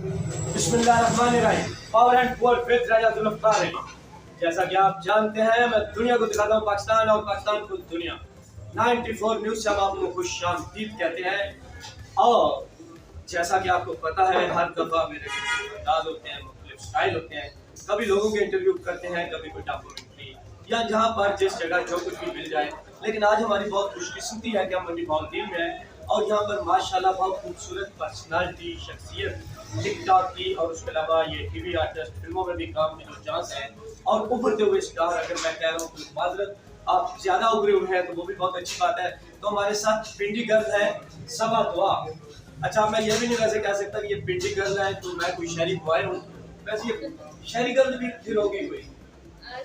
बिस्मिल्लाहिर्रहमानिर्रहीम। Power and for with राजा जुल्फ़कार है। जैसा कि आप जानते हैं, मैं दुनिया को दिखाता हूँ पाकिस्तान और पाकिस्तान को दुनिया। 94 न्यूज़ से हम आपको खुशामदीद कहते हैं। और जैसा कि आपको पता है, हर दफ़ा मेरे कुछ अंदाज होते हैं, मुख्तलिफ स्टाइल होते हैं। कभी लोगों के इंटरव्यू करते हैं, कभी कोई डॉक्यूमेंट्री, या जहाँ पर जिस जगह जो कुछ भी मिल जाए। लेकिन आज हमारी बहुत खुशकिस्मती है कि हम मंडी माउंटेन में हैं और यहाँ पर माशाल्लाह बहुत खूबसूरत पर्सनालिटी, शख्सियत, टिकटॉक की और उसके अलावा ये टीवी आर्टिस्ट, फिल्मों में भी काम के जो चांस हैं और उभरते हुए स्टार, अगर मैं कह रहा हूँ तो माजरत आप ज़्यादा उभरे हुए हैं तो वो भी बहुत अच्छी बात है। तो हमारे साथ पिंडी गर्ल है सबा दुआ। अच्छा, मैं ये भी नहीं वैसे कह सकता कि ये पिंडी गर्ल है तो मैं कोई शहरी बॉय हूँ। वैसे ये शहरी गर्ल भी फिर होगी कोई?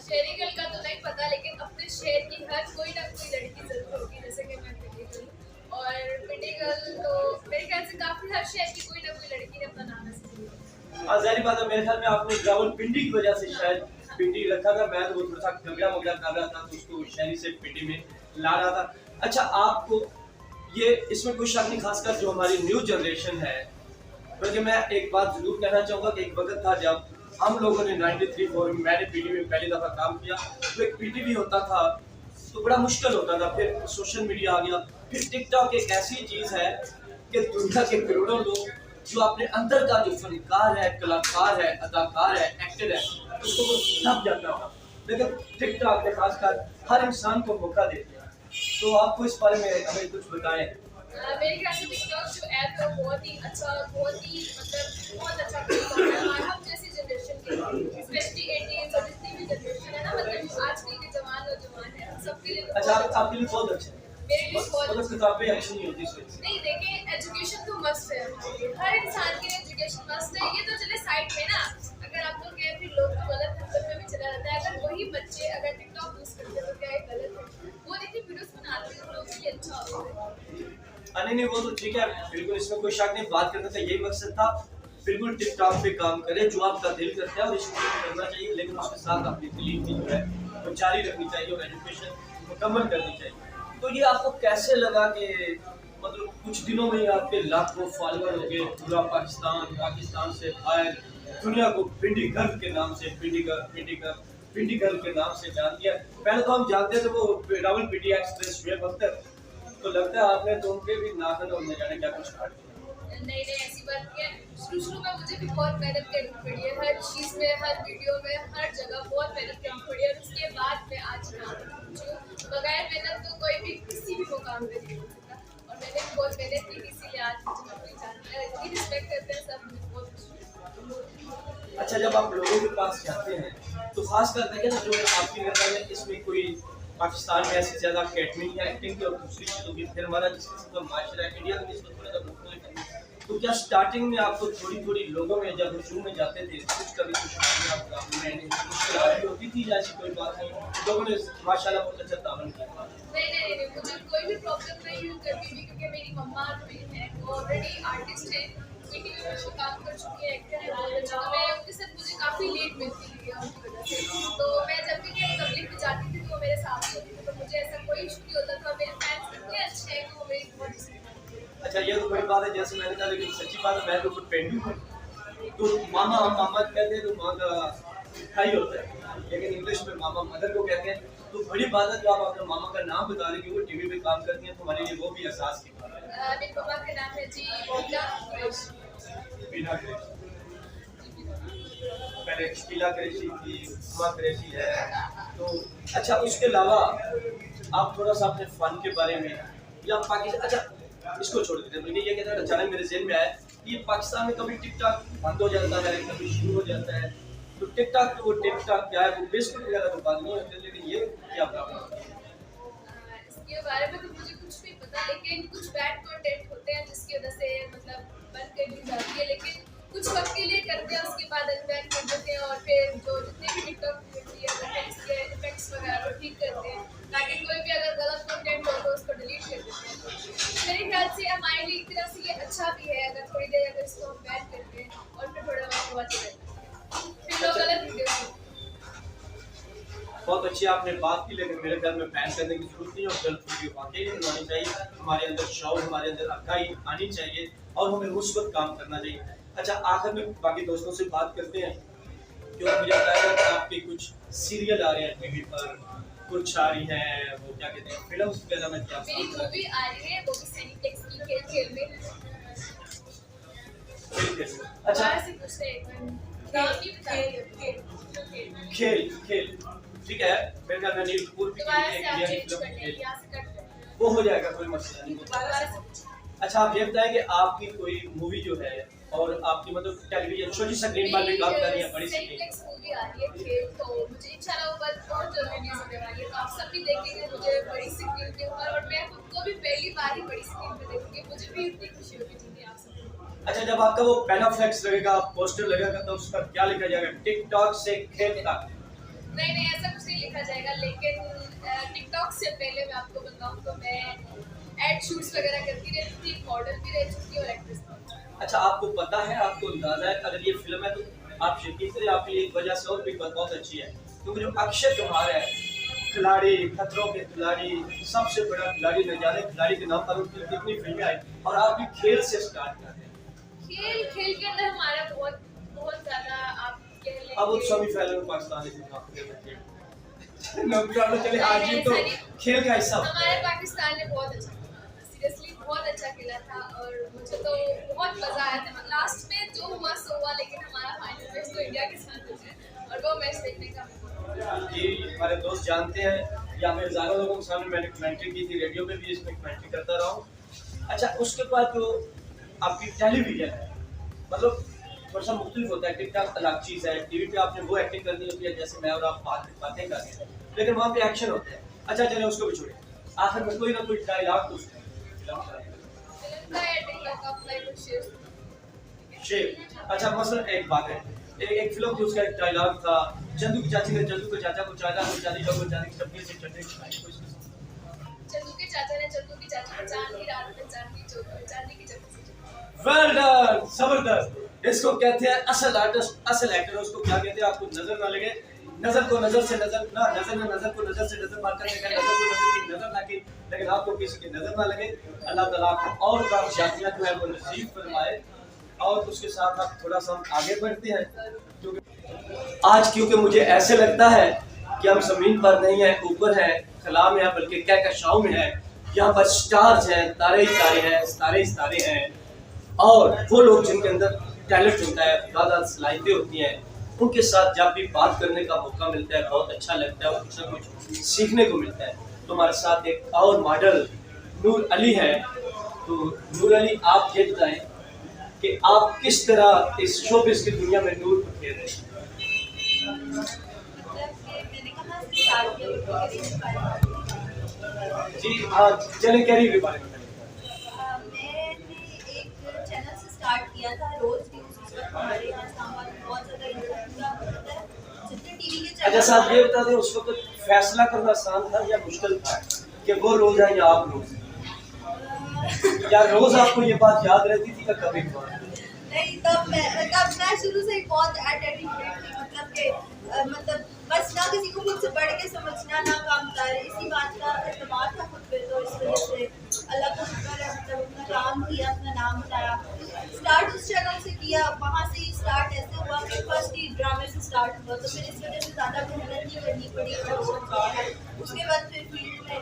शहरी गर्ल का तो नहीं पता, लेकिन अपने शहर की हर कोई ना कोई लड़की जरूर होगी, जैसे कि मैं पिंडी गर्ल हूँ। और पिंडी गर्ल तो मेरे ख्याल से काफी हर शहर की कोई ना कोई लड़की ने अपना नाम ऐसे दिया। हाँ, ज़ाहिर बात है, मेरे ख्याल में आपने रावल पिंडी की वजह से शायद पिंडी रखा था। मैं तो वो थोड़ा सा कगड़ा मगड़ा कर रहा था तो उसको शहरी से पिंडी में ला रहा था। अच्छा, आपको ये इसमें कोई शक नहीं, खासकर जो हमारी न्यू जनरेशन है। बल्कि मैं एक बात जरूर कहना चाहूँगा कि एक वक्त था जब हम लोगों ने 93-4 में, मैंने पीटी में पहली दफ़ा काम किया तो एक पीटी भी होता था तो बड़ा मुश्किल होता था। फिर सोशल मीडिया आ गया, फिर टिकटॉक एक ऐसी चीज़ है कि दुनिया के करोड़ों लोग जो अपने अंदर का जो फनकार है, कलाकार है, अदाकार है, एक्टर है, उसको वो ढक जाता था। लेकिन टिकटॉक ने खासकर हर इंसान को मौका दे दिया। तो आपको इस बारे में हमें कुछ बताएं। मेरे ख्याल से टिकटॉक जो ऐप है बहुत ही अच्छा, बहुत ही मतलब बहुत अच्छा प्लेटफॉर्म है हमारा, हम जैसी जनरेशन के लिए, स्पेशली 18 और जितनी भी जनरेशन है ना, मतलब आजकल के जवान नौजवान है, हम सबके लिए अच्छा, आपके लिए बहुत अच्छा है। मेरे लिए बहुत मतलब किताबें अच्छी नहीं होती इस वजह से। नहीं। देखिए, एजुकेशन तो मस्ट है हमारे लिए, हर इंसान के लिए एजुकेशन मस्ट है। ये तो चले साइड में ना, अगर आप लोग कहें फिर लोग तो गलत हरकत में भी चला जाता है। अगर वही बच्चे अगर टिकटॉक यूज करते हैं तो क्या ये गलत है? वो देखिए वीडियोस बनाते हैं तो लोगों के लिए अच्छा होता है। नहीं, वो तो ठीक है, बिल्कुल इसमें कोई शक नहीं। बात करने का यही मकसद था। बिल्कुल टिकटॉक पे काम करें जो आपका दिल करता है और इसको करना चाहिए, लेकिन उसके साथ अपनी तकलीफ भी जो है वो जारी रखनी चाहिए और एजुकेशन मुकम्मल करनी चाहिए। तो ये आपको कैसे लगा कि मतलब कुछ दिनों में ही आपके लाखों फॉलोअर हो गए, पूरा पाकिस्तान से बाहर दुनिया को पिंडी गर्ल के नाम से, पिंडी गर्ल के नाम से जान दिया। पहले तो हम जानते थे वो रावल पिंडी एक्सप्रेस वे अख्तर, तो लगता है आपने तो उनके भी नाखन और न जाने क्या कुछ स्टार्ट किया। नहीं ऐसी बात नहीं है। शुरू में मुझे भी बहुत मेहनत करनी पड़ी है, हर चीज़ में, हर वीडियो में, हर जगह बहुत मेहनत करनी पड़ी है। और उसके बाद मैं आज जो बगैर मेहनत तो कोई भी किसी भी मुकाम पे नहीं हो सकता। और मैंने भी बहुत मेहनत की, इसीलिए आज मुझे कोई जानता है, इतनी रिस्पेक्ट करते हैं सब, मुझे बहुत खुशी। अच्छा, जब आप लोगों के पास जाते हैं तो खास कर देखें ना, जो आपकी नज़र में इसमें कोई पाकिस्तान में ऐसी ज़्यादा अकेडमी है एक्टिंग की और दूसरी चीज़ों की, फिर हमारा जिस किस्म का माशरा है इंडिया में इसमें थोड़ा सा मुख्तलिफ है। तो क्या स्टार्टिंग में आपको थोड़ी लोगों में जब शुरू में जाते थे कभी कुछ मुश्किलात भी होती थी? जैसी कोई बात नहीं, लोगों ने माशाल्लाह बहुत अच्छा तावन किया। नहीं, मुझे कोई भी प्रॉब्लम नहीं हुई करती थी, क्योंकि मेरी मम्मा जो है वो ऑलरेडी आर्टिस्ट है, टीवी में वो काम कर चुकी है, एक्टर है बहुत अच्छा। तो मैं उनके साथ मुझे काफ़ी लेट मिलती थी उनकी वजह से। तो मैं जब भी कहीं पब्लिक में जाती थी तो वो मेरे साथ होती थी, तो मुझे ऐसा कोई इशू नहीं होता था। मेरे फैंस इतने अच्छे हैं कि वो मेरी बहुत रिस्पेक्ट करते हैं। अच्छा, ये तो बड़ी बात है, जैसे मैंने कहा, लेकिन सच्ची बात है, मैं तो खुद पेंडू हूँ। तो मामा हम मामा कहते हैं तो माँ का भाई होता है, लेकिन इंग्लिश में मामा मदर को कहते हैं। तो बड़ी बात है जो आप अपने मामा का नाम बता रहे कि वो टीवी पे काम करती हैं, तो हमारे लिए वो भी एहसास की बात है। मेरी मम्मा का नाम है जी बीना कुरैशी। पहले शीला कुरैशी थी, उमा कुरैशी है। तो अच्छा, उसके अलावा आप थोड़ा सा अपने फन के बारे में या पाकिस्तान, अच्छा इसको छोड़ देते हैं, मुझे ये कहता है अचानक मेरे ज़हन में आया कि ये पाकिस्तान में कभी टिकटॉक बंद हो जाता है, कभी शुरू हो जाता है। तो टिकटॉक क्या है, वो फेसबुक वगैरह तो बंद नहीं होते, लेकिन ये क्या प्रॉब्लम है? इसके बारे में तो मुझे कुछ नहीं पता, लेकिन कुछ बैड कंटेंट होते हैं जिसकी वजह से मतलब बंद कर दी जाती है, लेकिन कुछ वक्त के लिए करते हैं, उसके बाद अनबैन कर देते हैं। और फिर जो जितने भी टिकटॉक के इफेक्ट्स वगैरह को ठीक करते हैं, ताकि कोई भी अगर गलत कंटेंट हो तो उसको डिलीट कर देते हैं। मेरे ख्याल से हमारे लिए एक तरह से ये अच्छा भी है, अगर थोड़ी देर अगर इसको हम बैन करते हैं और फिर थोड़ा वक्त हुआ चले फिर लोग गलत वीडियो। बहुत अच्छी आपने बात की, लेकिन मेरे ख्याल में बैन करने की जरूरत नहीं और गलत वीडियो वाकई नहीं बनानी चाहिए। हमारे अंदर शौक, हमारे अंदर अक्काई आनी चाहिए और हमें मुस्बत काम करना चाहिए। अच्छा, आखिर में बाकी दोस्तों से बात करते हैं, क्योंकि मुझे पता है कि आपके कुछ सीरियल आ रहे हैं टीवी पर, कुछ आ रही हैं वो क्या कहते हैं फिल्म वगैरह में क्या मेरी मूवी आ रही है, वो भी सैनिप्लेक्स की खेल खेल में। अच्छा, बाहर से कुछ नहीं, एक मिनट नाम नहीं बता खेल खेल ठीक है, मेरे ख्याल में नील कपूर की दोबारा से आप इंडिया की चेंज फिल्म कर लें, खेल, यहाँ से कट कर वो हो जाएगा, कोई मसला नहीं। दोबारा से अच्छा, आप ये बताएं कि आपकी कोई मूवी जो है और आपकी मतलब टेलीविजन छोटी स्क्रीन पर भी काम कर रही है, बड़ी स्क्रीन। सैनिप्लेक्स मूवी आ रही है खेल, तो मुझे इंशाल्लाह वो बहुत जल्द रिलीज होने वाली है, तो आप सब भी देखेंगे मुझे बड़ी स्क्रीन के ऊपर, और मैं खुद को भी पहली बार ही बड़ी स्क्रीन पे देखूंगी, मुझे भी इतनी खुशी होगी जितनी आप सबको। अच्छा, जब आपका वो पैनाफ्लेक्स लगेगा, पोस्टर लगेगा, तो उस पर क्या लिखा जाएगा? टिकटॉक से खेल तक? नहीं नहीं, ऐसा कुछ नहीं लिखा जाएगा, लेकिन टिकटॉक से पहले मैं आपको बताऊं तो मैं एड शूट्स वगैरह करती रहती थी, मॉडल भी रह चुकी और एक्ट्रेस भी। अच्छा, आपको पता है, आपको अंदाजा है अगर ये फिल्म है तो आप यकीन करें आपके लिए एक वजह से और भी बहुत अच्छी है, क्योंकि जो अक्षय कुमार है, खिलाड़ी, खतरों के खिलाड़ी, सबसे बड़ा खिलाड़ी, न जाने खिलाड़ी के नाम पर उनकी कितनी फिल्में आई, और आप भी खेल से स्टार्ट कर रहे हैं। खेल खेल के अंदर हमारा बहुत बहुत ज्यादा आप कह लें अब वो सेमीफाइनल में पाकिस्तान के चले आज ही तो खेल का हिस्सा। हमारे पाकिस्तान ने बहुत अच्छा खेला, सीरियसली बहुत अच्छा खेला था, और मुझे तो बहुत मजा आया था। लास्ट में जो हुआ सो हुआ, लेकिन हमारा फाइनल मैच तो इंडिया के साथ है, और वो मैच देखने का जी हमारे दोस्त जानते हैं, या मैं हज़ारों लोगों के सामने मैंने कमेंट्री की थी, रेडियो पे भी इसमें कमेंट्री करता रहा हूँ। अच्छा, उसके बाद जो आपकी टेलीविजन है, मतलब थोड़ा सा मुख्तलिफ होता है, टिकटॉक अलग चीज़ है, टीवी पे आपने वो एक्टिंग करनी होती है जैसे मैं और आप बातें कर रहे हैं, लेकिन वहाँ पे एक्शन होता है। अच्छा चले उसको भी छोड़िए, आखिर में कोई ना कोई डायलॉग तो शेर। अच्छा, मसलन एक बात है, एक फिल्म थी, उसका एक डायलॉग था, चंदू की चाची ने चंदू के चाचा को चाचा को चांदी लोगों चांदी की चटनी से चटनी खिलाई, कुछ चंदू के चाचा ने चंदू की चाची को चांदी रात में चांदी चौक में चांदी की चटनी से। वेल डन, जबरदस्त। इसको कहते हैं असल आर्टिस्ट, असल एक्टर। उसको क्या कहते हैं? आपको नजर ना लगे, नजर को नजर से नजर ना, नजर में नजर को नजर से नजर मार करने का, नजर को नजर की नजर लगे, लेकिन आपको किसी की नजर ना लगे। अल्लाह ताला आपको और कामयाबियां जो है वो नसीब फरमाए। और उसके साथ आप थोड़ा सा हम आगे बढ़ते हैं, क्योंकि मुझे ऐसे लगता है कि हम जमीन पर नहीं है, ऊपर है, खला में है, बल्कि कहकशाओं में है। यहाँ पर स्टार्स हैं, तारे ही तारे हैं, सितारे ही सितारे हैं, और वो लोग जिनके अंदर टैलेंट होता है, ज़्यादा सलाहियतें होती हैं, उनके साथ जब भी बात करने का मौका मिलता है बहुत अच्छा लगता है, और कुछ ना कुछ सीखने को मिलता है। तो हमारे साथ एक और मॉडल नूर अली है। तो नूर अली, आप ये बताएं कि आप किस तरह इस शोबिज़ की दुनिया में नूर को खेल रहे हैं? जी हाँ, चले कैरियर के बारे में। मैंने एक चैनल से स्टार्ट किया था, रोज न्यूज़। इस वक्त हमारे यहाँ इस्लामाबाद में बहुत ज़्यादा इंटरव्यू होता है, जितने टीवी के अच्छा साहब, ये बता दें उस वक्त फैसला करना आसान था या मुश्किल था कि वो रोज है या आप रोज? क्या रोज आपको ये बात याद रहती थी या कभी कभार? नहीं, तब मैं शुरू से ही बहुत एटीट्यूड थी, मतलब कि मतलब बस ना किसी को मुझसे बढ़ के समझना, ना काम कर, इसी बात का एतबार था खुद पे। तो इस वजह से अल्लाह का शुक्र है, मतलब अपना काम किया, अपना नाम बनाया। स्टार्ट उस चैनल से किया, वहाँ से ही स्टार्ट ऐसे हुआ कि फर्स्ट ही ड्रामे से स्टार्ट हुआ, तो फिर इस वजह से ज़्यादा मेहनत नहीं करनी पड़ी। उसके बाद फिर फील्ड में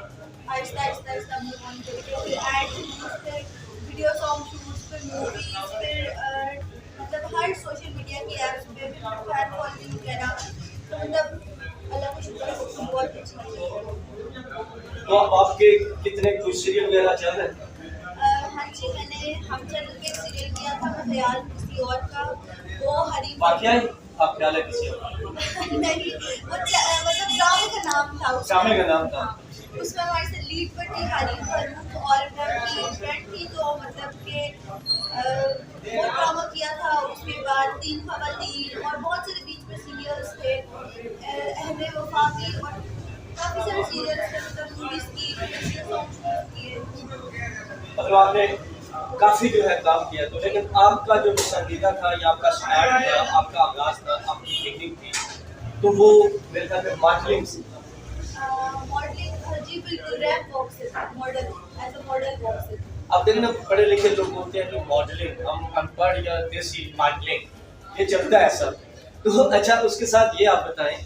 आहिस्ता आहिस्ता आहिस्ता मूव ऑन करके फिर एड शूट, फिर वीडियो सॉन्ग शूट, फिर मूवीज, फिर मतलब हर सोशल मीडिया की ऐप्स पे फैन फॉलोइंग वगैरह। तो मतलब अल्लाह का शुक्र है, बहुत अच्छी है। तो आपके कितने कुछ सीरियल वगैरह चल रहे हैं? हाँ जी, मैंने हम चैनल पे सीरियल किया था, मैं ख्याल किसी और का, वो हरी वाकया ही आप ख्याल है किसी और? नहीं, वो मतलब ड्रामे का नाम था, ड्रामे का नाम था। उसमें हमारे से लीड पर थी हरी फारूक, और मैं फ्रेंड थी। तो मतलब के वो ड्रामा किया था, उसके बाद 3 खवातीन और बहुत सारे बीच में सीरियल्स थे, अहले वफा की, और काफ़ी सारे सीरियल्स थे, मतलब मूवीज़ की, सॉन्ग्स किए। मतलब आपने काफी जो है काम किया, तो लेकिन आपका जो पसंदीदा था या आपका स्टार्ट था, आपका आगाज था, आपकी टेक्निक थी, तो वो मेरे ख्याल में मॉडलिंग से था। मॉडलिंग, जी बिल्कुल, रैप वर्क से था, model as a model work से था। आप देखें ना, पढ़े लिखे लोग होते हैं जो मॉडलिंग, हम अनपढ़ या देसी मॉडलिंग, ये चलता है सब। तो अच्छा, उसके साथ ये आप बताएं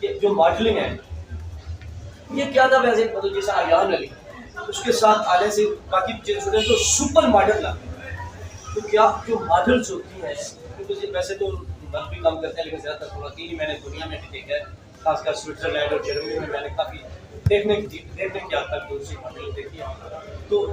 कि जो मॉडलिंग है ये क्या था वैसे, मतलब जैसे आयान अली, उसके साथ आने से बाकी छोटे तो सुपर मॉडल लाते हैं। तो क्या जो मॉडल्स होती हैं, क्योंकि वैसे तो मर्द भी काम करते हैं लेकिन ज़्यादातर खुराती ही मैंने दुनिया में भी देखा है, खासकर स्विट्जरलैंड और जर्मनी में मैंने काफ़ी देखने की आता है दूसरी मॉडल देखी है। तो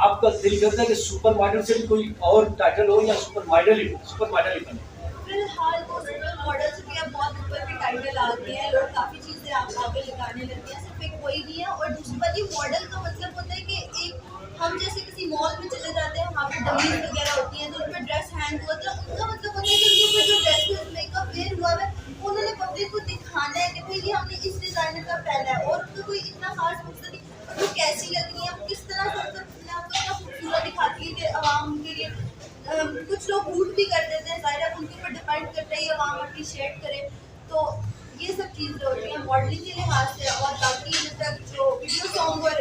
आपका दिल करता है कि सुपर मॉडल से भी कोई और टाइटल हो या सुपर मॉडल ही बने? फिलहाल तो सुपर मॉडल से भी अब बहुत ऊपर के टाइटल आ गए हैं, लोग काफ़ी चीज़ें आप आगे लगाने लगे हैं, सिर्फ एक वही नहीं है। और दूसरी बात, ये मॉडल का मतलब होता है कि एक हम जैसे किसी मॉल में चले जाते हैं, वहाँ पे डमीज वगैरह होती हैं तो उन पर ड्रेस हैंग होता है, उनका मतलब होता है कि उनके ऊपर जो ड्रेस मेकअप वेयर हुआ है उन्होंने पब्लिक को दिखाना है कि भाई ये हमने इस डिज़ाइनर का पहना है, और उनको कोई इतना खास मकसद नहीं, और वो कैसी लग रही है, वो किस तरह से मतलब अपने आप को इतना खूबसूरत दिखाती है कि आवाम के लिए कुछ लोग बूट भी कर देते हैं, ज़ाहिर है उनके ऊपर डिपेंड करता है ये आवाम अप्रिशिएट करे। तो ये सब चीज़ें होती हैं मॉडलिंग के लिहाज से। और बाकी मतलब जो वीडियो सॉन्ग और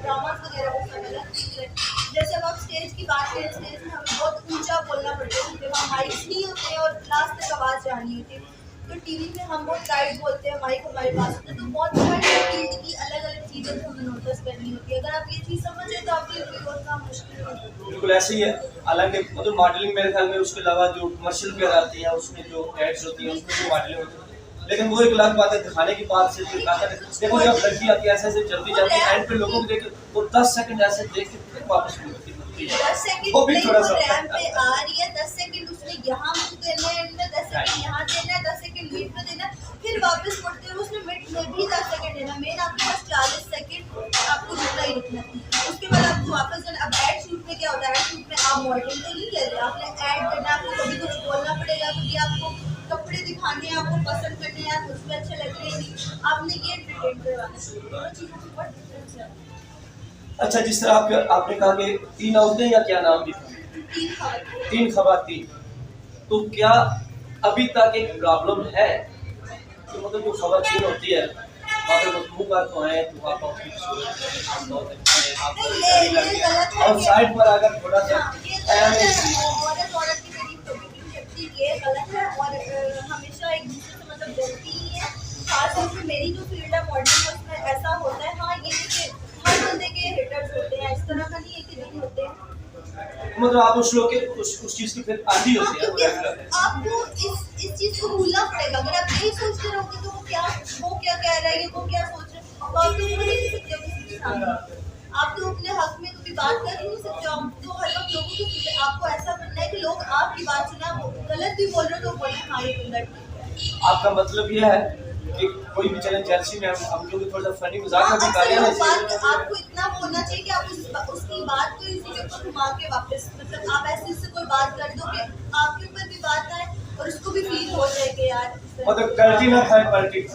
ड्रामास वगैरह वो सब अलग चीज़ है। जैसे अब आप स्टेज की बात करें, स्टेज में हमें बहुत ऊंचा बोलना पड़ता है क्योंकि वहाँ माइक्स नहीं होते और लास्ट तक आवाज़ जानी होती है। तो टीवी में हम बहुत लाइट बोलते हैं, माइक हमारे पास होता है, तो बहुत सारी फील्ड की अलग अलग चीज़ें तो हमें नोटिस करनी होती है। अगर आप ये चीज़ समझे तो आपके लिए और काम मुश्किल होता है। बिल्कुल ऐसे ही है। हालांकि मतलब मॉडलिंग मेरे ख्याल में उसके अलावा जो कमर्शियल वगैरह आती है उसमें जो एड्स होती हैं उसमें भी मॉडलिंग होती है, लेकिन वो एक अलग बात है, दिखाने की बात से देखो जब लड़की आती है ऐसे ऐसे जल्दी जल्दी एंड पे लोगों को देख के वो 10 सेकंड ऐसे देख के फिर वापस मुड़ती है। 10 सेकंड वो भी थोड़ा सा रैंप पे आ रही है, 10 सेकंड उसने यहाँ मुझे देना है, 10 सेकंड यहाँ देना है, 10 सेकंड मीट में देना, फिर वापस मुड़ते हुए उसने मिड में भी 10 सेकंड देना। मेन आपके पास 40 सेकंड आपको रुकना ही रुकना है। उसके बाद आपको वापस जाना। अब एड शूट में क्या होता है, एड शूट में आप मॉडलिंग तो नहीं कर रहे, आपने ऐड करना, आपको कभी कुछ बोलना पड़ेगा, कभी आपको कपड़े दिखाने हैं, आपको पसंद करने हैं, आप उसमें अच्छे लग रहे हैं, आपने ये एंटरटेन करवाना है। दोनों चीज़ों में बहुत डिफरेंस है। अच्छा, जिस तरह आपने कहा कि 3 औरतें या क्या नाम भी था, 3 खवातीन, तो क्या अभी तक एक प्रॉब्लम है कि मतलब जो खवातीन होती है अगर वो मुँह तो है तो आप अपनी सूरत बहुत अच्छे हैं, आपको अच्छी लगती है, और साइड पर अगर थोड़ा सा औरत की बड़ी शक्ति ये गलत है और हमेशा एक दूसरे से मतलब डरती ही है। खासतौर पर मेरी जो फील्ड है मॉडलिंग है उसमें ऐसा होता है। हाँ, ये देखिए हर बंदे के हेटर्स होते हैं, इस तरह का नहीं है कि नहीं होते हैं। मतलब आप उस लोग के उस चीज की फिर आदी होती है, वो रेगुलर है। आपको इस चीज को भूलना पड़ेगा। अगर आप यही सोचते रहोगे तो वो क्या कह रहा है, वो क्या सोच रहे हैं, तो आप तो बोल ही नहीं सकते किसी के सामने। आप तो अपने हक में कभी बात कर ही नहीं सकते। आप तो हर वक्त लोगों की सुनते, आपको ऐसा बनना है कि लोग आपकी बात सुना, गलत भी बोल रहे हो तो बोले हाँ ये बंदा ठीक है। आपका मतलब ये है कि कोई भी चैनल जेलसी में हम लोग थोड़ा सा फनी मजाक में भी कर रहे हैं। आपको इतना बोलना चाहिए कि आप उसकी बात को इसी के ऊपर घुमा के वापस मतलब आप ऐसे उससे कोई बात कर दो कि आपके ऊपर भी बात आए और उसको भी फील हो जाए कि यार मतलब कल्टी ना खाए पलटी।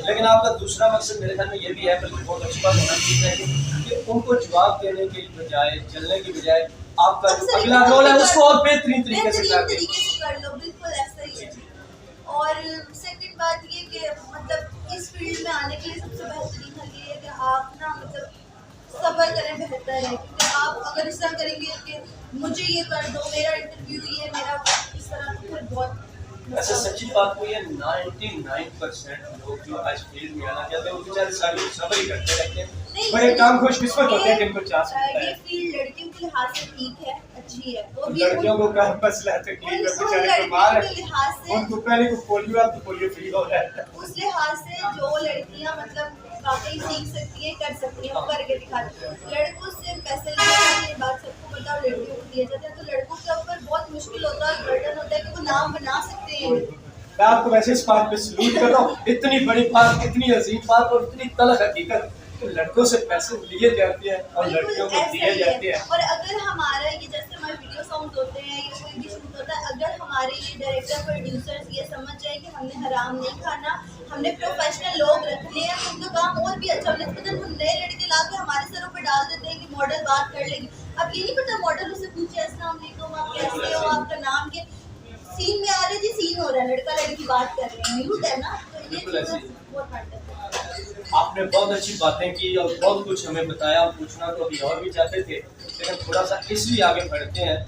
लेकिन आपका दूसरा मकसद मेरे ख्याल में ये भी है, बल्कि बहुत अच्छी बात होना चाहिए कि उनको जवाब देने के बजाय, जलने की बजाय आपका जो अगला रोल है उसको और बेहतरीन तरीके से कर लो। बिल्कुल ऐसा ही है। और सेकंड बात ये कि मतलब इस फील्ड में आने के लिए सबसे बेहतरीन हल ये है कि आप ना मतलब सब्र करें, बेहतर है। क्योंकि आप अगर इस तरह करेंगे कि मुझे ये कर दो, मेरा इंटरव्यू ये मेरा इस तरह फिर बहुत ऐसा सच्ची बात हुई है। 99% लोग जो आज फील्ड में आना चाहते हैं वो बेचारे सारी सब्र ही करते रहते हैं। बड़े काम खुशकिस्मत होते हैं जिनको चांस मिलता है। ये फील्ड लड़कियों के लिहाज से ठीक है, अच्छी है। तो लड़कियों को क्या मसला है, तकलीफ है, बेचारे बीमार है, उनको पहले को पोलियो है तो पोलियो फ्री हो रहा है। उस लिहाज से जो लड़कियां मतलब वाकई सीख सकती हैं, कर सकती हैं, वो करके दिखाती हैं। लड़कों से पैसे लेने की बात सबको पता है, लड़कियों को दिया जाता है, तो लड़कों के ऊपर बहुत मुश्किल होता है, बर्डन होता है कि वो नाम बना सकते हैं। मैं आपको वैसे इस बात पे सलूट कर रहा हूँ, इतनी बड़ी बात, इतनी अजीम बात और इतनी तलख हकीकत कि लड़कों से पैसे लिए जाते हैं और लड़कियों को दिए जाते हैं। और अगर हमारा ये जैसे हमारे वीडियो सॉन्ग होते हैं या कोई भी शूट होता है, अगर हमारे ये डायरेक्टर प्रोड्यूसर्स ये समझ जाए कि हमने हराम नहीं खाना, हमने प्रोफेशनल लोग रखने हैं, तो उनका काम और भी अच्छा होना चाहिए। हम नए लड़के ला के हमारे सरों पर डाल देते हैं कि मॉडल बात कर लेगी। अब ये नहीं पता मॉडल उसे पूछे अस्सलाम वालेकुम आप कैसे हो, आपका नाम क्या, सीन में आ रहे जी सीन हो रहा है, लड़का लड़की बात कर रहे हैं, न्यूज़ है ना, तो ये चीज़ बहुत मैटर है। आपने बहुत अच्छी बातें की और बहुत कुछ हमें बताया। पूछना तो अभी और भी चाहते थे, लेकिन थोड़ा सा इसलिए आगे बढ़ते हैं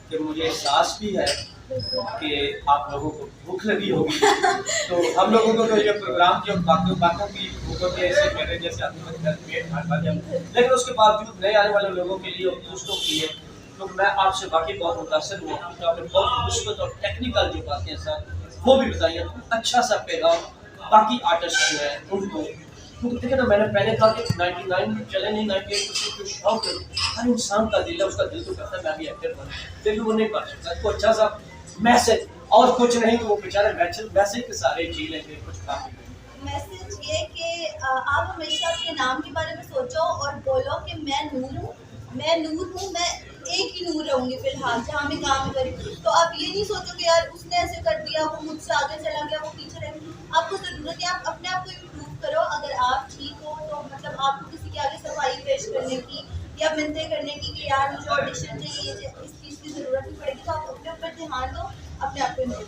कि मुझे एहसास भी है कि आप लोगों को भूख लगी होगी। तो हम लोगों को तो ये प्रोग्राम जो बातों की भूख होती है, ऐसे मेरे जैसे आदमी का पेट भर भर जाए, लेकिन उसके बावजूद नए आने वाले लोगों के लिए और दूसरों के लिए तो मैं आपसे बाकी बहुत मुतासर हुआ कि आपने बहुत मुस्बत और टेक्निकल जो बातें हैं सर वो भी बताइए। अच्छा सा पैगाम बाकी आर्टिस्ट जो है उनको, क्योंकि देखिए ना, मैंने पहले कहा कि 99 चले नहीं 98% जो शौक है हर इंसान का दिल है, उसका दिल तो करता है मैं भी एक्टर बनूं, लेकिन वो नहीं कर सकता। तो अच्छा सा मैसेज और कुछ नहीं तो वो बेचारे मैसेज के सारे जी लेंगे कुछ काफी। मैसेज ये कि आप हमेशा अपने नाम के बारे में सोचो और बोलो कि मैं नूर हूँ, मैं एक ही नूर रहूँगी फिलहाल जहाँ मैं काम करी। तो आप ये नहीं सोचो कि यार उसने ऐसे कर दिया, वो मुझसे आगे चला गया, वो पीछे रह गया। आपको ज़रूरत है आप अपने आप को इम्प्रूव करो। अगर आप ठीक हो तो मतलब आपको किसी के आगे सफाई पेश करने की या मिन्नतें करने की कि यार मुझे ऑडिशन चाहिए, इस चीज़ की ज़रूरत नहीं पड़ेगी, तो आप अपने ऊपर ध्यान दो, अपने आप पे नहीं।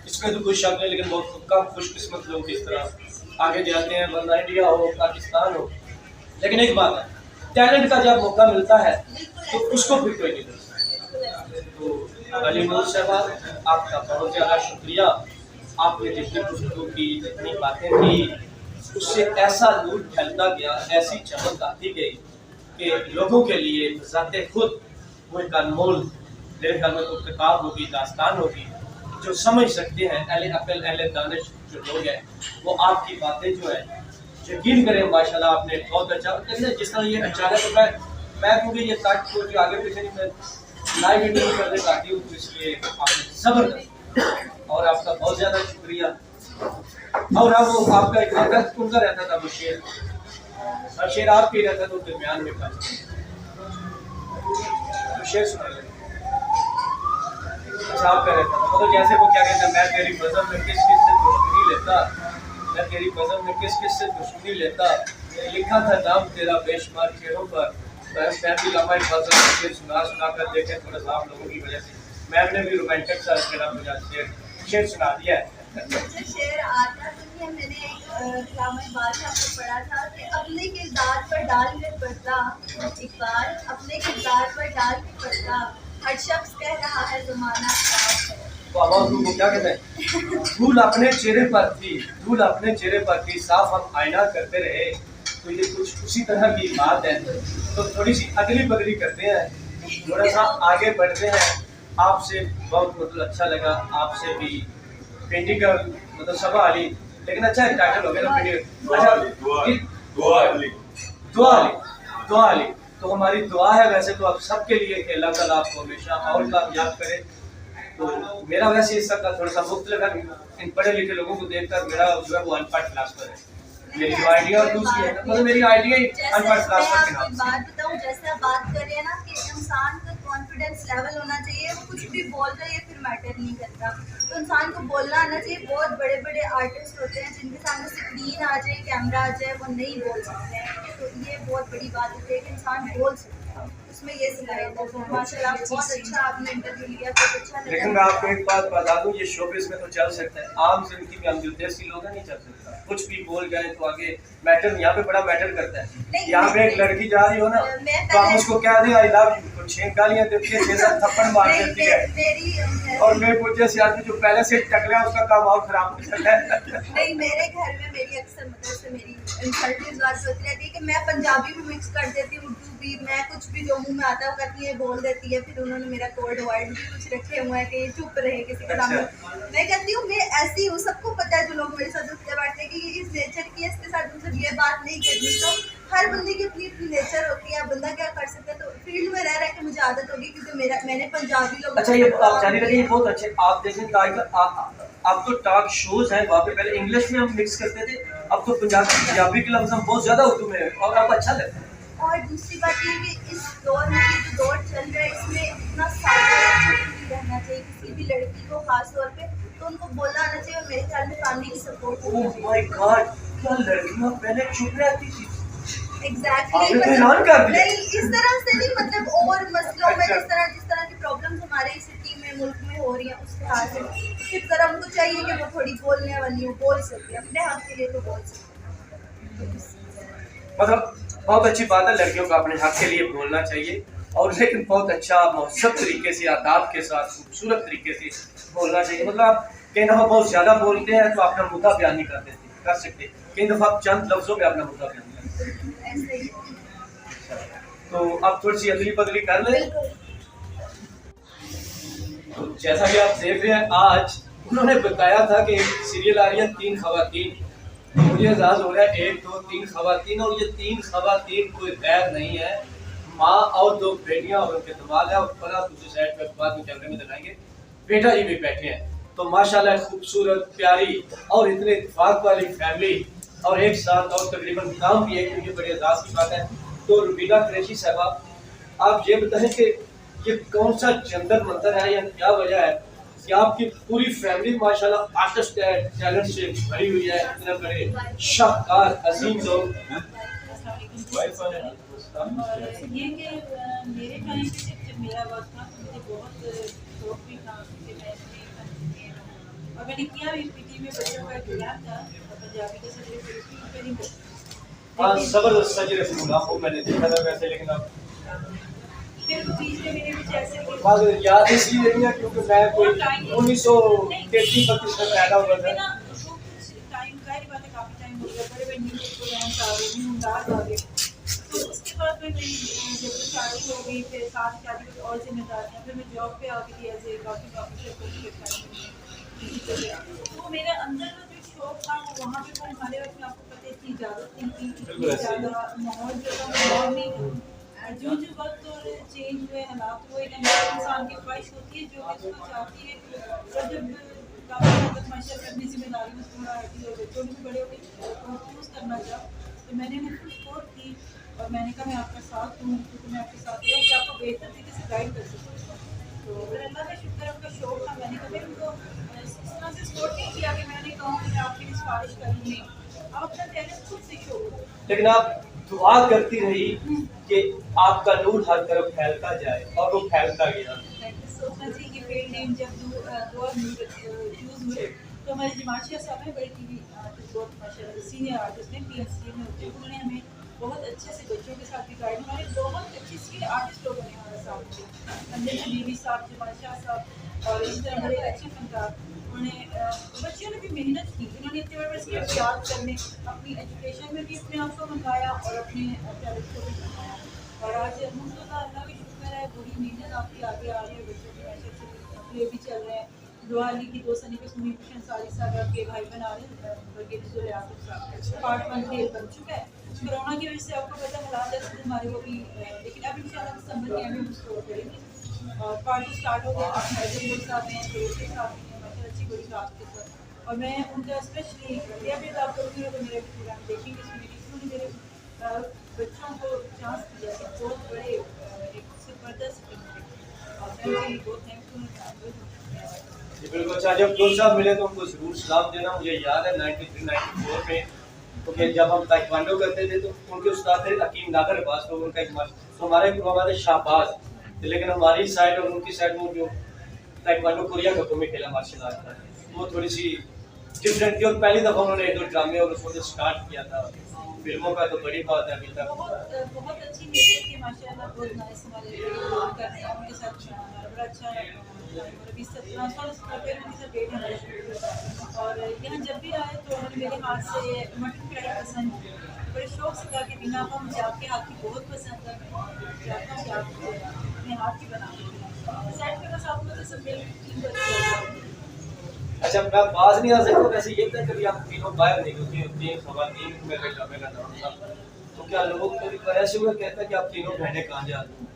इसमें तो कोई शक नहीं, लेकिन बहुत कम खुशकिस्मत लोग इस तरह आगे जाते हैं, वरना इंडिया हो पाकिस्तान हो। लेकिन एक बात है, टैलेंट का जब मौका मिलता है तो उसको फिर कोई नहीं मिलता। तो अली नूर साहबा, आपका बहुत ज़्यादा शुक्रिया। आपने जितनी गुफ्तगू की, जितनी बातें की, उससे ऐसा नूर फैलता गया, ऐसी चमक आती गई कि लोगों के लिए ज़ाते खुद वो एक अनमोल मेरे ख्याल में तो किताब होगी, दास्तान होगी। जो समझ सकते हैं अहले अक़ल अहले दानिश जो लोग हैं, वो आपकी बातें जो है यकीन करें माशाल्लाह आपने बहुत अच्छा जिस तरह ये अचानक मैं क्योंकि ये तक को जो आगे पीछे नहीं मैं लाइव इंटरव्यू करने चाहती हूँ, तो इसलिए आपने सब्र करें और आपका बहुत ज़्यादा शुक्रिया। और अब वो आपका एक आदत उनका रहता था, वो शेर और शेर आपके रहता तो दरमियान में था, तो शेर सुना लें। अच्छा आपका रहता था, मतलब जैसे वो क्या कहता, मैं तेरी मजहब में किस किस से दुश्मनी लेता, मैं तेरी मजहब में किस किस से दुश्मनी लेता, लिखा था नाम तेरा बेशुमार चेहरों पर, फैमिली लम्हा फजल सुना कर देखे थोड़ा सा आप लोगों की वजह से मैम ने भी रोमांटिक सा मेरा मुझे शेर सुना दिया है। मुझे शेर आता तो नहीं है, मैंने कलाम इकबाल में आपको पढ़ा था कि अपने किरदार पर डाल के पड़ता, इकबाल अपने किरदार पर डाल के पड़ता, हर शख्स कह रहा है ज़माना खराब है। तो आवाज़ को क्या कहते हैं, धूल अपने चेहरे पर थी, धूल अपने चेहरे पर थी, साफ हम आईना करते रहे। तो ये कुछ उसी तरह की बात है। तो थोड़ी सी अगली बगली करते हैं, थोड़ा सा आगे बढ़ते हैं। आपसे बहुत मतलब अच्छा लगा, आपसे भी पेंटिंग का मतलब सबा अली, लेकिन अच्छा एक टाइटल हो गया ना पेंटिंग। अच्छा दुआ अली तो हमारी दुआ है वैसे तो आप सबके लिए कि अल्लाह ताला आपको हमेशा और कामयाब करे। तो मेरा वैसे इस सब का थोड़ा सा मुख्तलिफ है, इन पढ़े लिखे लोगों को देखकर मेरा जो है वो अनपढ़ फिलासफर है। मेरी जो आइडिया और दूसरी है मतलब मेरी आइडिया ही अनपढ़ फिलासफर के नाम से। बात बताऊं, जैसे आप बात कर रहे हैं ना कि इंसान का कॉन्फिडेंस लेवल होना चाहिए, वो कुछ भी बोल रहा है ये फिर मैटर नहीं करता, तो इंसान को बोलना आना चाहिए। बहुत बड़े बड़े आर्टिस्ट होते हैं जिनके सामने स्क्रीन आ जाए, कैमरा आ जाए, वो नहीं बोल सकते हैं। तो ये बहुत बड़ी बात होती है कि इंसान बोल सकता है, उसमें ये सिखाया जाता है। माशाल्लाह बहुत अच्छा आपने इंटरव्यू लिया, बहुत अच्छा लगा। लेकिन मैं आपको एक बात बता दूं, ये शोबिज़ में तो चल सकता है, आम जिंदगी में हम जो देसी लोग हैं नहीं चल सकता। कुछ भी बोल गए तो आगे मैटर, यहाँ पे बड़ा मैटर करता है। यहाँ पे एक लड़की जा रही हो ना तो आप उसको कह दें आई लव यू, तो 6 गालियाँ देती है, 6 थप्पड़ मार देती है। और मेरे को जैसे आदमी जो पहले से टकरा उसका काम और खराब हो जाता है। नहीं, मेरे घर में मेरी अक्सर मतलब से मेरी इंसल्टिंग बात होती रहती है कि मैं पंजाबी भी मिक्स कर देती हूँ, उर्दू भी, मैं कुछ भी जो मुँह में आता है वो करती है, बोल देती है। फिर उन्होंने मेरा कोड वर्ड भी कुछ रखे हुए हैं कि चुप रहे किसी के सामने। मैं कहती हूँ मैं ऐसी हूँ, सबको पता है जो लोग मेरे साथ उठते बैठते हैं कि ये इस नेचर की है, इसके साथ उनसे ये बात नहीं करनी। तो हर बंदे की अपनी अपनी नेचर होती है, बंदा क्या कर सकता है। तो फील्ड में रह के मुझे आदत होगी क्योंकि मैंने पंजाबी लोग। अच्छा ये आप जारी रखिए, बहुत अच्छे। आप देखें अब तो टॉक शोज हैं, वहाँ पे पहले इंग्लिश में हम मिक्स करते थे, अब तो पंजाबी के लफ्ज़ हम बहुत ज़्यादा उर्दू में है और आपको अच्छा लगता है। और दूसरी बात ये कि इस दौर में ये जो दौर चल रहा है इसमें इतना सादा रहना चाहिए किसी भी लड़की को, खास तौर पे तो उनको बोलना आना चाहिए। और मेरे ख्याल में फैमिली की सपोर्ट होनी चाहिए। ओह माय गॉड, क्या लड़कियां पहले चुप रहती थी। एग्जैक्टली, नहीं इस तरह से नहीं, मतलब और मसलों में जिस तरह की प्रॉब्लम्स हमारे सिटी में मुल्क में हो रही हैं उस लिहाज से फिर ज़रा उनको चाहिए कि वो थोड़ी बोलने वाली हो, बोल सकती है अपने हक के लिए तो बोल सकती है। मतलब बहुत अच्छी बात है, लड़कियों को अपने हक के लिए बोलना चाहिए, और लेकिन बहुत अच्छा मौसम तरीके से, आदाब के साथ, खूबसूरत तरीके से बोलना चाहिए। मतलब आप कई दफ़ा बहुत ज़्यादा बोलते हैं तो अपना मुद्दा बयान नहीं कर सकते, कई दफ़ा आप चंद लफ्ज़ों में अपना मुद्दा बयान कर सकते। ऐसे ही तो आप थोड़ी सी अदली बदली कर लें। बिल्कुल। तो जैसा कि आप देख रहे हैं, आज उन्होंने बताया था कि एक सीरियल आ रही है 3 खवातीन, तो मुझे एहसास हो रहा है 1 2 3 खवातीन, और ये 3 खवातीन कोई गैर नहीं है, माँ और 2 बेटियां और उनके दमाद है, और ऊपर आप दूसरी साइड पे बाद में कैमरे में दिखाएंगे बेटा जी भी बैठे हैं। तो माशाल्लाह खूबसूरत, प्यारी और इतने इत्तेफाक वाली फैमिली, और एक साथ और तकरीबन काम भी एक, मुझे बड़ी एहसास की बात है। तो रुबीना कुरैशी साहबा, आप ये बताएं कि ये कौन सा जंतर मंतर है या क्या वजह है कि आपकी पूरी फैमिली माशाल्लाह आर्टिस्ट है, टैलेंट से भरी हुई है, इतने बड़े शाहकार अजीम लोग। और ये कि मेरे टाइम पे जब मेरा वक्त था तो मुझे बहुत शौक भी था कि मैं इसमें और मैंने किया भी पीटी में बच्चों का एग्जाम था और पंजाबी के सब्जेक्ट पे नहीं करती। हाँ, जबरदस्त सजी रसूल आपको मैंने देखा था वैसे, लेकिन अब फिर वो बीच में मेरे कुछ ऐसे कि बात याद इसलिए नहीं है क्योंकि मैं कोई 1933-32 में पैदा हुआ था। ना वो कुछ टाइम का ही बात है, काफ़ी टाइम हो गया, बड़े बड़े न्यूज़ प्रोग्राम्स आ गए, मुमताज़ आ गए। तो उसके बाद में मेरी जब शादी हो गई, फिर साथ शादी की और जिम्मेदारियाँ, फिर मैं जॉब पे आ गई एज ए काफ़ी तो मेरे अंदर जो शौक था वो वहाँ पे, वो हमारे वक्त में आपको पता है इतनी इजाज़त नहीं थी, इतनी ज़्यादा माहौल जो था माहौल नहीं था। जो जो वक्त और चेंज हुए, हालात हुए, इंसान की ख्वाहिश होती है जो कि उसको चाहती है, और जब काफ़ी हद तक माशाल्लाह अपनी जिम्मेदारी में थोड़ा हटी और बच्चों भी बड़े हो गए और चूज़ करना चाहा, तो मैंने उनको सपोर्ट की और मैंने कहा मैं आपका साथ हूँ, क्योंकि मैं आपके साथ हूँ कि आपको बेहतर तरीके से गाइड कर सकूँ। तो फिर अल्लाह का शुक्र है, उनका शौक था, मैंने कभी उनको इस तरह से सपोर्ट नहीं किया कि मैंने कहा कि मैं आपके लिए सिफारिश करूँगी, आप अपना टैलेंट खुद से शो करो। लेकिन आप दुआ करती रही कि आपका नूर हर तरफ फैलता जाए, और वो फैलता गया। सोचना चाहिए कि फील्ड नेम जब दो चूज़ हुए तो हमारे जमाशिया साहब हैं, बड़े टीवी आर्टिस्ट, बहुत माशाल्लाह सीनियर आर्टिस्ट हैं, पीएससी में होते हैं, उन्होंने हमें बहुत अच्छे से बच्चों के साथ भी गाइड, हमारे बहुत अच्छे सीनियर आर्टिस्ट लोगों ने हमारे साथ दिए, अंजन बीबी साहब, जमाशिया साहब और इस तरह बड़े अच्छे फनकार। उन्होंने बच्चों ने भी मेहनत की, उन्होंने इतने बड़े स्किल्स याद करने, अपनी एजुकेशन में भी अपने आप को मंगाया और अपने टैलेंट को भी मंगाया, और आज अल्हम्दुलिल्लाह अल्लाह का शुक्र है, बड़ी मेहनत आपकी आगे आ रही है, बच्चों की मैशर से प्ले भी चल रहे हैं। दुआ अली की 2 सनी पे सुनी मिशन सारी साहब के भाई बना रहे हैं, पार्ट 1 खेल बन चुका है। कोरोना की वजह से आपको पता हालात ऐसे हमारे वो भी, लेकिन अब इंशाल्लाह दिसंबर के एंड में स्टोर करेंगे और पार्ट स्टार्ट हो गया, अपने साथ हैं, तो उसके साथ हैं, मतलब अच्छी बड़ी बात के साथ, और मैं उनका स्पेशली यह भी बात करूँगी तो मेरे प्रोग्राम देखेंगे, उन्होंने मेरे बच्चों को चांस दिया कि बहुत बड़े एक ज़बरदस्त बहुत थैंकफुल। जी बिल्कुल। अच्छा, जब दोस्त साहब मिले तो उनको ज़रूर सलाम देना। मुझे याद है 93-94 में, क्योंकि जब हम ताइक्वांडो करते थे तो उनके उस्ताद थे हकीम नागर अब्बास, तो उनका एक तो हमारे प्रोग्राम थे शाहबाज, लेकिन हमारी साइड और उनकी साइड में जो ताइक्वांडो कोरिया कप में खेला मार्शल आर्ट था, वो थोड़ी सी डिफरेंट थी, और पहली दफ़ा उन्होंने 1-2 ड्रामे और उसको स्टार्ट किया था। फिल्मों का तो बड़ी बात है अभी तक। बहुत अच्छी नेचर की माशाल्लाह, बहुत नाइस, हमारे कर रहे हैं उनके साथ बड़ा अच्छा है, और अभी 17 फिर उनके साथ डेट है, और यहाँ जब भी आए तो उन्होंने मेरे हाथ से मटन कढ़ाई पसंद, बड़े शौक से कहा कि बिना आपको मुझे आपके हाथ की बहुत पसंद है, मैं चाहता हूँ कि आप अपने हाथ की बना सेट के बस आपको तो सब मिल। अच्छा, मैं बाज नहीं आ सकता, वैसे ये था कभी आप तीनों बाहर निकलती हैं, 3 खवातीन मेरे ड्रामे का नाम था, तो क्या लोग कभी ऐसे हुए कहते हैं कि आप तीनों बहनें कहाँ जाती हैं?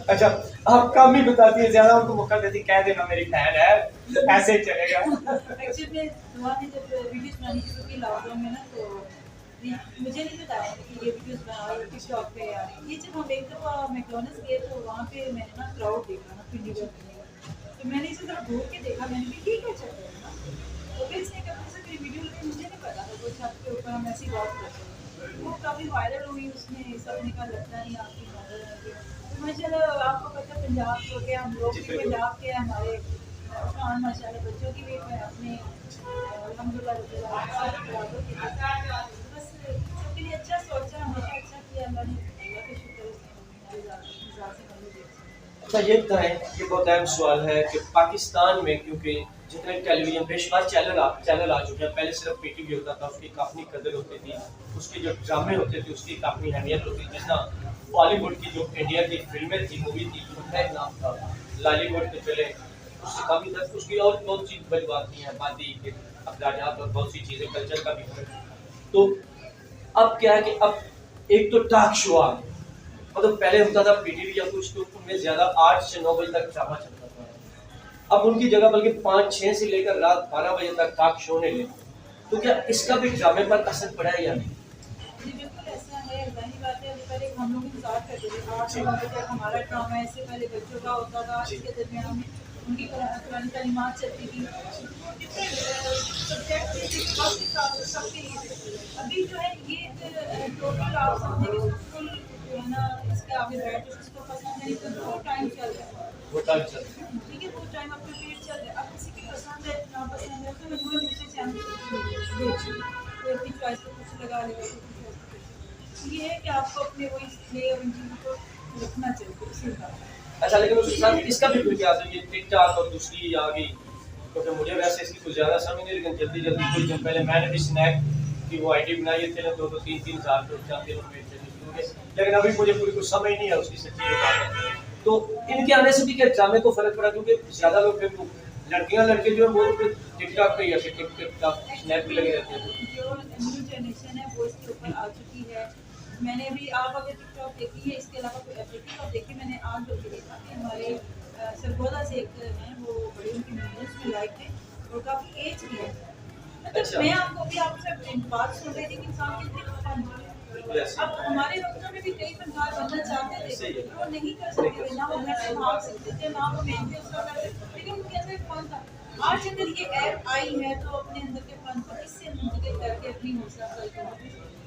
अच्छा, आप कम ही बताती है, ज्यादा उनको मौका देती, कह देना मेरी बहन है, ऐसे ही चलेगा। एक्चुअली मैं दुआ में जब वीडियोस बनानी शुरू की लॉकडाउन में ना, तो मुझे नहीं बताया कि ये वीडियोस बना टिकटॉक पे आ रही, ये जब हम एक दफ़ा मैकडॉनल्ड्स गए तो वहाँ पे मैंने ना क्राउड देखा ना फिर, तो मैंने इसे थोड़ा घूर के देखा, मैंने भी ठीक है चल रहा है ना, तो फिर इसने कभी से मेरी वीडियो लगी, मुझे नहीं पता था वो छत के ऊपर हम ऐसी बात करते हैं, वो काफ़ी वायरल हुई, उसमें सब ने कहा लगता नहीं आपकी मदर है, माशाल्लाह आपको पता है पंजाब के होते हैं, हम लोग जी, भी बिल्कुल। पंजाब के हैं, हमारे खान माशाल्लाह बच्चों की भी मैं अपने अल्हम्दुलिल्लाह बराबर की बस सबके लिए अच्छा सोचा, हमेशा अच्छा किया अल्लाह ने, अल्लाह का शुक्र है मिजाज से हम लोग। अच्छा ये बताएं, ये बहुत अहम सवाल है कि पाकिस्तान में क्योंकि जितने टेलीविजन बेशुमार चैनल आ चुके हैं, पहले सिर्फ पीटीवी होता था, उसकी एक अपनी कदर होती थी, उसके जो ड्रामे होते थे उसकी एक अपनी अहमियत होती थी। जितना बॉलीवुड की जो इंडिया की फिल्में थी, मूवी थी, उनका एक नाम था, लॉलीवुड के चले उससे काफ़ी था, उसकी और बहुत सी बड़ी बातें हैं, आबादी के अखराजात और बहुत सी चीज़ें, कल्चर का भी फर्क। तो अब क्या है कि अब एक तो टॉक शो आ गया, मतलब पहले होता था पीटीवी या कुछ, तो उनमें ज्यादा 8 से 9 बजे तक ड्रामा चलता था। अब उनकी जगह बल्कि 5-6 से लेकर रात 12 बजे तक टॉक शो ने ले। तो क्या इसका भी ड्रामे पर असर पड़ा है या नहीं? जी बिल्कुल ऐसा है, जाहिर बात है। अभी पहले हम लोग इंतजार करते थे 8-9 बजे तक हमारा ड्रामा, ऐसे पहले बच्चों का होता था, इसके दरमियान में उनकी पुरानी तालीमात चलती थी, सब्जेक्ट वक्त के साथ सबके लिए। अभी जो है ये टोटल आप समझे कि फुल जो है ना इसके आगे बैठ जो जिसको पसंद नहीं तो वो टाइम चल रहा है, वो टाइम चल रहा है। ठीक है, वो टाइम अपने पीरियड चल रहा है। अब किसी की पसंद है नापसंद है तो मजबूर दूसरे चैनल तो अपनी चॉइस पर कुछ लगा लेगा तो कुछ और कुछ। ये है कि आपको अपने वो इसलिए उन चीज़ों को रखना चाहिए उसी हिसाब। अच्छा, लेकिन उसके साथ इसका भी कोई क्या ये टिकटॉक और दूसरी आ गई, क्योंकि मुझे वैसे इसकी कुछ ज़्यादा समझ नहीं, लेकिन जल्दी जल्दी कुछ दिन पहले मैंने भी स्नैक की वो आईडी बनाई थी ना, 2-3 हज़ार तो जाते हुए लेकिन अभी मुझे पूरी कुछ समझ नहीं है उसकी सच्ची बात है। तो इनके आने से भी क्या ड्रामे को फर्क पड़ा, क्योंकि ज़्यादा लोग फिर लड़कियां लड़के जो है वो टिकटॉक पे या फिर टिकटॉक स्नैप पे लगे रहते हैं। जो न्यू जनरेशन है वो इसके ऊपर आ चुकी है। मैंने भी, आप अगर टिकटॉक देखी है, इसके अलावा कोई टिकटॉक देखी, मैंने आज लोग देखा कि हमारे सरगोदा से एक हैं, वो बड़ी उनकी वीडियोस भी लाइक थे और काफ़ी एज की है। मतलब अच्छा। मैं आपको अभी आपसे बात सुन रही थी कि इंसान कितनी फन है। अब हमारे वक्तों में भी कई फनकार बनना चाहते थे, वो नहीं कर सकते थे, ना वो घर से भाग सकते थे, ना वो मेहनत उसका कर सकते थे, लेकिन उनके अंदर एक फन था। आज अगर ये ऐप आई है तो अपने अंदर के फन को इससे मुंतकिल करके अपनी हौसला अफजाई करना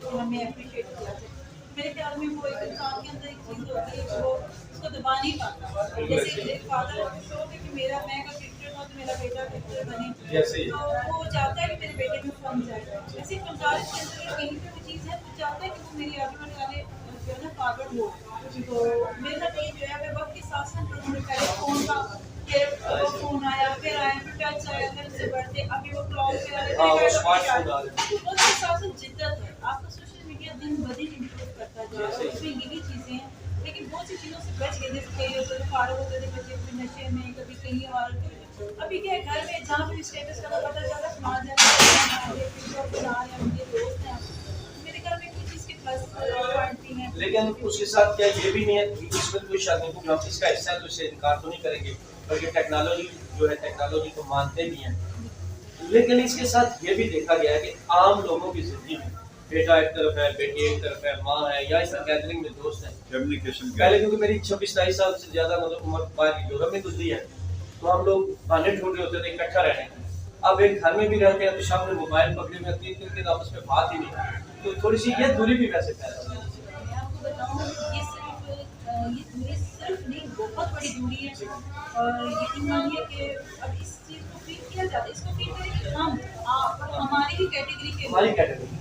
तो हमें अप्रिशिएट किया जाए। मेरे ख्याल में वो एक इंसान के अंदर एक चीज़ होती है कि वो उसको दबा नहीं पाता। जैसे एक फादर को शौक है कि मेरा मैं अगर क्रिकेटर हूँ तो मेरा बेटा क्रिकेटर बने, तो वो चाहता है कि मेरे बेटे में फन जाए। ऐसे फनकार के अंदर कहीं पे वो चीज़ है, तो चाहता है कि वो मेरी आगे वाले जो है ना फॉरवर्ड हो। तो मेरे साथ ये जो है मैं वक्त के साथ साथ पहले फ़ोन का, फिर वो फ़ोन आया, फिर टच आया, फिर उससे बढ़ते अभी वो क्लॉक पे आ रहे हैं, तो उसके साथ साथ जिद्दत है। आपका सोशल मीडिया दिन ब दिन इम्प्रूव करता जा रहा है, उसमें यही चीज़ें हैं, लेकिन बहुत सी चीज़ों से बच गए। जैसे कई होते थे फारग होते थे बच्चे अपने नशे में, कभी कहीं और। अभी क्या है, घर में जहाँ भी स्टेटस का पता चला समाज उनके दोस्त हैं, मेरे घर में कुछ इसके प्लस पॉइंट भी हैं। लेकिन उसके साथ क्या ये भी नहीं है कि इसमें कोई शक नहीं, क्योंकि हम इसका हिस्सा है तो इससे इनकार तो नहीं करेंगे, बल्कि टेक्नोलॉजी जो है टेक्नोलॉजी को मानते भी हैं। लेकिन इसके साथ ये भी देखा गया है कि आम लोगों की जिंदगी में बेटा एक तरफ है, बेटी एक तरफ है, माँ है, या इस गैदरिंग में दोस्त हैं, कम्युनिकेशन पहले क्योंकि मेरी 26-27 साल से ज्यादा मतलब उम्र बाहर यूरोप में गुजरी है, तो हम लोग बहाने ढूंढ रहे होते थे इकट्ठा रहने के। अब एक घर में भी रहते हैं तो सामने मोबाइल पकड़े हुए 3-3 दिन आपस में बात ही नहीं, तो थोड़ी सी ये दूरी भी वैसे पैदा हुई। मैं आपको बताऊँ ये दूरी सिर्फ नहीं, बहुत बड़ी दूरी है। और यकीन मानिए कि अब इस चीज़ को फील किया जाता है, इसको फील करेंगे हम, आप हमारी ही कैटेगरी के हमारी कैटेगरी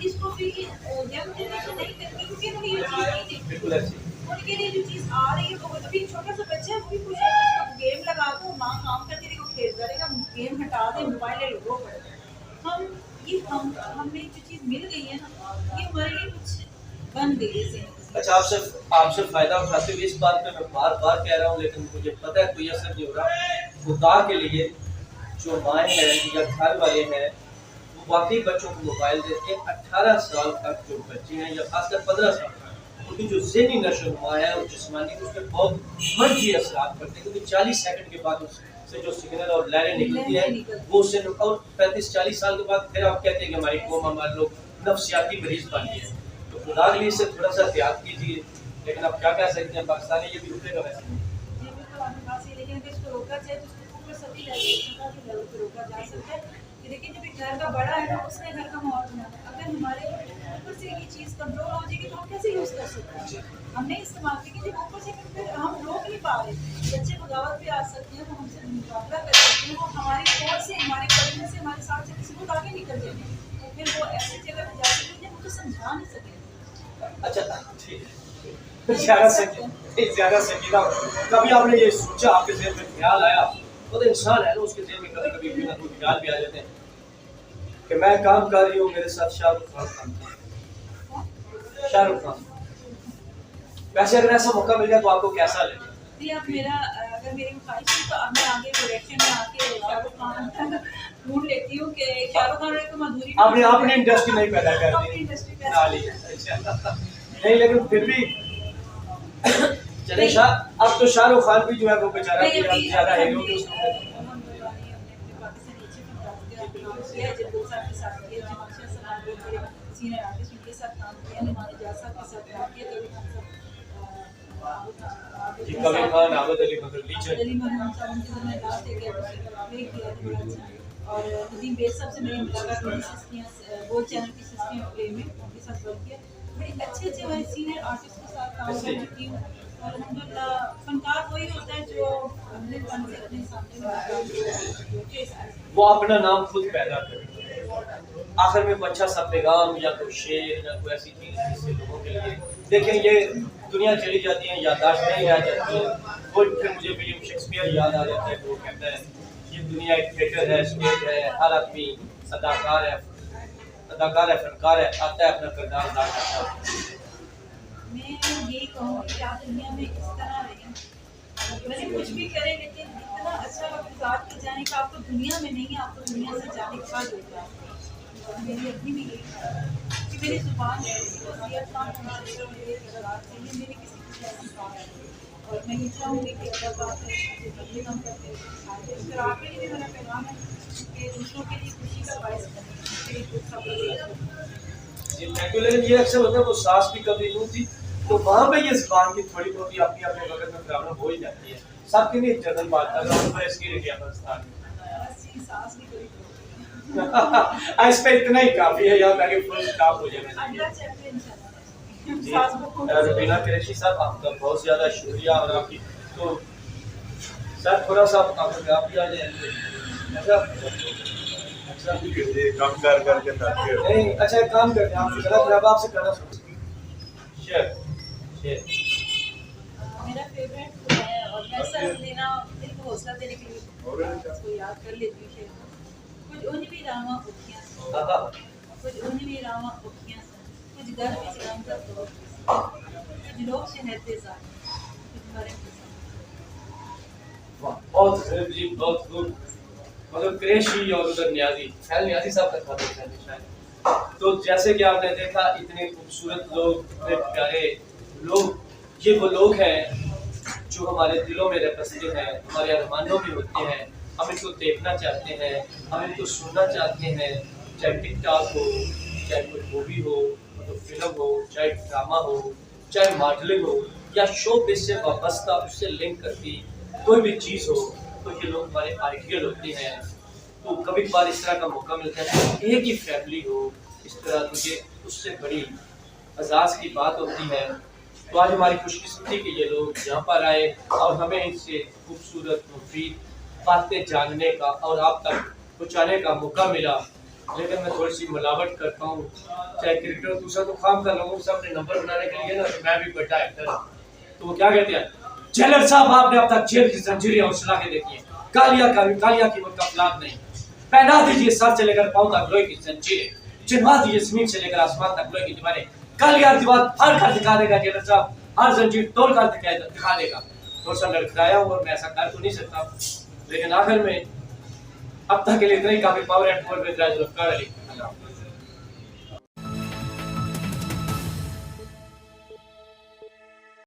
इसको फील यंग जनरेशन नहीं करती, क्योंकि उन्हें ये चीज़ नहीं थी। बिल्कुल ऐसी। उनके लिए जो चीज़ आ रही है वो अभी छोटा सा बच्चा है, वो भी कुछ है, उसको गेम लगा दो, माँ काम करती रहेगी, वो खेलता रहेगा, गेम हटा दे, मोबाइल ले लो। हमें जो चीज़ मिल गई है ना, ये हमारे लिए कुछ बन गई है ज़िंदगी। अच्छा, आपसे फायदा उठाते हुए इस बात पे मैं बार बार कह रहा हूँ, लेकिन मुझे पता है कोई असर नहीं हो रहा। खुदा के लिए जो माएँ हैं या घर वाले हैं वो वाकई बच्चों को मोबाइल देते हैं। 18 साल तक जो बच्चे हैं या खासकर 15 साल उनकी जो ज़हनी नशोनुमा है और जिस्मानी उस पर बहुत मंफी असरात पड़ते हैं, क्योंकि 40 सेकंड के बाद उससे जो सिग्नल और लहरें निकलती हैं वो उससे, और 35-40 साल के बाद फिर आप कहते हैं कि हमारी कौम, हमारे लोग नफ्सियाती मरीज बन गए। तो खुदा के लिए इससे थोड़ा सा एहतियात कीजिए, लेकिन आप क्या कह सकते हैं, पाकिस्तान ये भी रुकेगा वैसे नहीं। ये भी तो आपकी बात है, लेकिन अगर इसको रोका जाए तो इसको ऊपर सभी लेवल पे रोका जा सकता है। कि देखिए जब एक घर का बड़ा है ना उसने घर का माहौल बनाना है। अगर हमारे ऊपर से ये चीज़ कंट्रोल हो जाएगी तो हम कैसे यूज़ कर सकते हैं? हम नहीं इस्तेमाल करेंगे जब ऊपर से फिर हम रोक नहीं पा रहे। बच्चे बगावत पे आ सकते हैं, वो हमसे मुकाबला कर सकते हैं, वो हमारी सोच से, हमारे करने से, हमारे साथ से किसी को आगे निकल जाएंगे। तो फिर वो ऐसी जगह पे जा सकते हैं उनको समझा नहीं सकेंगे। अच्छा ठीक है, ज़्यादा संजीदा कभी आपने ये सोचा, आपके ज़हन में ख्याल आया? वो तो इंसान है ना, उसके ज़हन में कभी कभी कोई ना कोई ख्याल भी आ जाते हैं कि मैं काम कर रही हूँ, मेरे साथ शाहरुख खान काम कर रहा है। शाहरुख खान वैसे अगर ऐसा मौका मिल जाए तो आपको कैसा लगे? जी अब मेरा अगर मेरी ख्वाहिश है तो अब मैं आगे प्रोडक्शन में आके शाहरुख खान ढूंढ लेती हूँ कि शाहरुख खान को मधुरी आपने अपनी इंडस्ट्री नहीं पैदा कर अपनी दी इंडस्ट्री पे डाली। अच्छा नहीं, लेकिन फिर भी चले शाह, अब तो शाहरुख खान भी जो है वो बेचारा नहीं, अभी ज्यादा है हमने अपने पाकिस्तानी अच्छे फनकार के काम किया है, जब्बार साहब के साथ किया, जमाशिया साहब बहुत बड़े सीनियर आर्टिस्ट उनके साथ काम किया, नुमान इजाज साहब के साथ काम किया, कभी हम सब जी कबीर खान, आबद अली मगर लीचर अली महमूद साहब उनके साथ मैंने लास्ट एक एपिसोड प्ले किया था बड़ा अच्छा। और नदीम बेग साहब से मेरी मुलाकात हुई, सिस्टियाँ वो चैनल की सिस्टियाँ प्ले में उनके साथ वर्क किया। बड़े अच्छे अच्छे हमारे सीनियर आर्टिस्ट के साथ काम कर चुकी हूँ और अल्हम्दुलिल्लाह फनकार वही होता है जो अपने फन से अपने सामने वो अपना नाम खुद पैदा करे। आखिर में कोई अच्छा सा पैगाम या कोई शेर या कोई ऐसी चीज जिससे लोगों के लिए देखें, ये दुनिया चली जाती है, याददाश्त नहीं रह जाती है। वो फिर मुझे विलियम शेक्सपियर याद आ जाता है, वो कहता है ये दुनिया एक थिएटर है, स्टेज है, हर आदमी अदाकार है, फनकार है, आता है अपना किरदार अदा करता है। मैं यही कहूँगी कि आप दुनिया में इस तरह रहें, भले कुछ भी करें लेकिन इतना अच्छा वक्त गुजार के जाने का आपको दुनिया में नहीं है, आपको दुनिया से जाने के बाद होता है। मेरी अपनी भी यही है कि मेरी जुबान है किसी को सियत काम करना चाहिए, मेरे किरदार चाहिए, मेरे किसी को ऐसी काम है और मैं ये चाहूँगी कि अगर बात है मुझे बदले कम करते हैं फिर आपके लिए भी मेरा पैगाम है कि दूसरों के लिए खुशी का बायस बने। लेकिन ये अक्सर होता है वो सास भी कभी नहीं थी, तो वहाँ पे ये ज़बान की थोड़ी बहुत अपनी अपने वक्त में प्रॉब्लम हो ही जाती है। सबके लिए जनरल बात है, अगर पर इसकी रही अफगानिस्तान में इस पे इतना ही काफी है, यहाँ पे फुल स्टॉप हो जाएगा। जी रुबीना कुरैशी साहब, आपका बहुत ज़्यादा शुक्रिया और आपकी तो सर थोड़ा सा आप भी आ जाए। अच्छा काम करके नहीं, अच्छा एक काम करते हैं, आपसे जरा फिर आपसे करना शेयर मेरा फेवरेट फूड है और मैं सर देना दिल को हौसला देने के लिए इसको याद कर लेती हूँ। कुछ उन भी रामा उठियाँ कुछ उन भी रामा उठियाँ कुछ घर में सिरम का दौर कुछ लोग शहर से जाए कुछ मरे बहुत जी बहुत खूब। मतलब कुरैशी और उधर न्याजी, खैर न्याजी साहब का था शायद। तो जैसे कि आपने देखा इतने खूबसूरत लोग, इतने प्यारे लोग, ये वो लोग हैं जो हमारे दिलों में बसते हैं, हमारे अरमानों में होते हैं। हम इनको देखना चाहते हैं, हम इनको सुनना चाहते हैं, चाहे टिकटॉक हो, चाहे कोई मूवी हो, मतलब फिल्म हो, चाहे ड्रामा हो, चाहे मॉडलिंग हो या शो बिज से वाबस्ता उससे लिंक करती कोई भी चीज़ हो, तो ये लोग हमारे आइडियल होते हैं। तो कभी कभार इस तरह का मौका मिलता है, एक ही फैमिली हो इस तरह, मुझे उससे बड़ी एजाज़ की बात होती है। तो आज हमारी खुशकिस्मती कि ये लोग यहाँ पर आए और हमें इनसे खूबसूरत मुफीद बातें जानने का और आप तक पहुँचाने का मौका मिला। लेकिन मैं थोड़ी सी मिलावट करता हूँ, चाहे क्रिकेटर दूसरा तो काम कर लोगों से अपने नंबर बनाने के लिए ना, तो मैं भी बड़ा एक्टर हूँ। तो वो क्या कहते हैं, जेलर साहब आपने अब तक जेल की जंजीरें और सुला के देखी है, कालिया की उनका औलाद नहीं। पहना दीजिए सर से लेकर पाँव तक लोहे की जंजीरें, चिन्हवा दीजिए जमीन से लेकर आसमान तक लोहे की दीवारें। कालिया दीवार फाड़ कर दिखा देगा जेलर साहब, हर जंजीर तोड़ कर दिखा देगा। थोड़ा सा लड़खड़ाया हूँ और मैं ऐसा कर तो नहीं सकता, लेकिन आखिर में अब तक के लिए इतना ही काफी। Power and four with Raj Ali.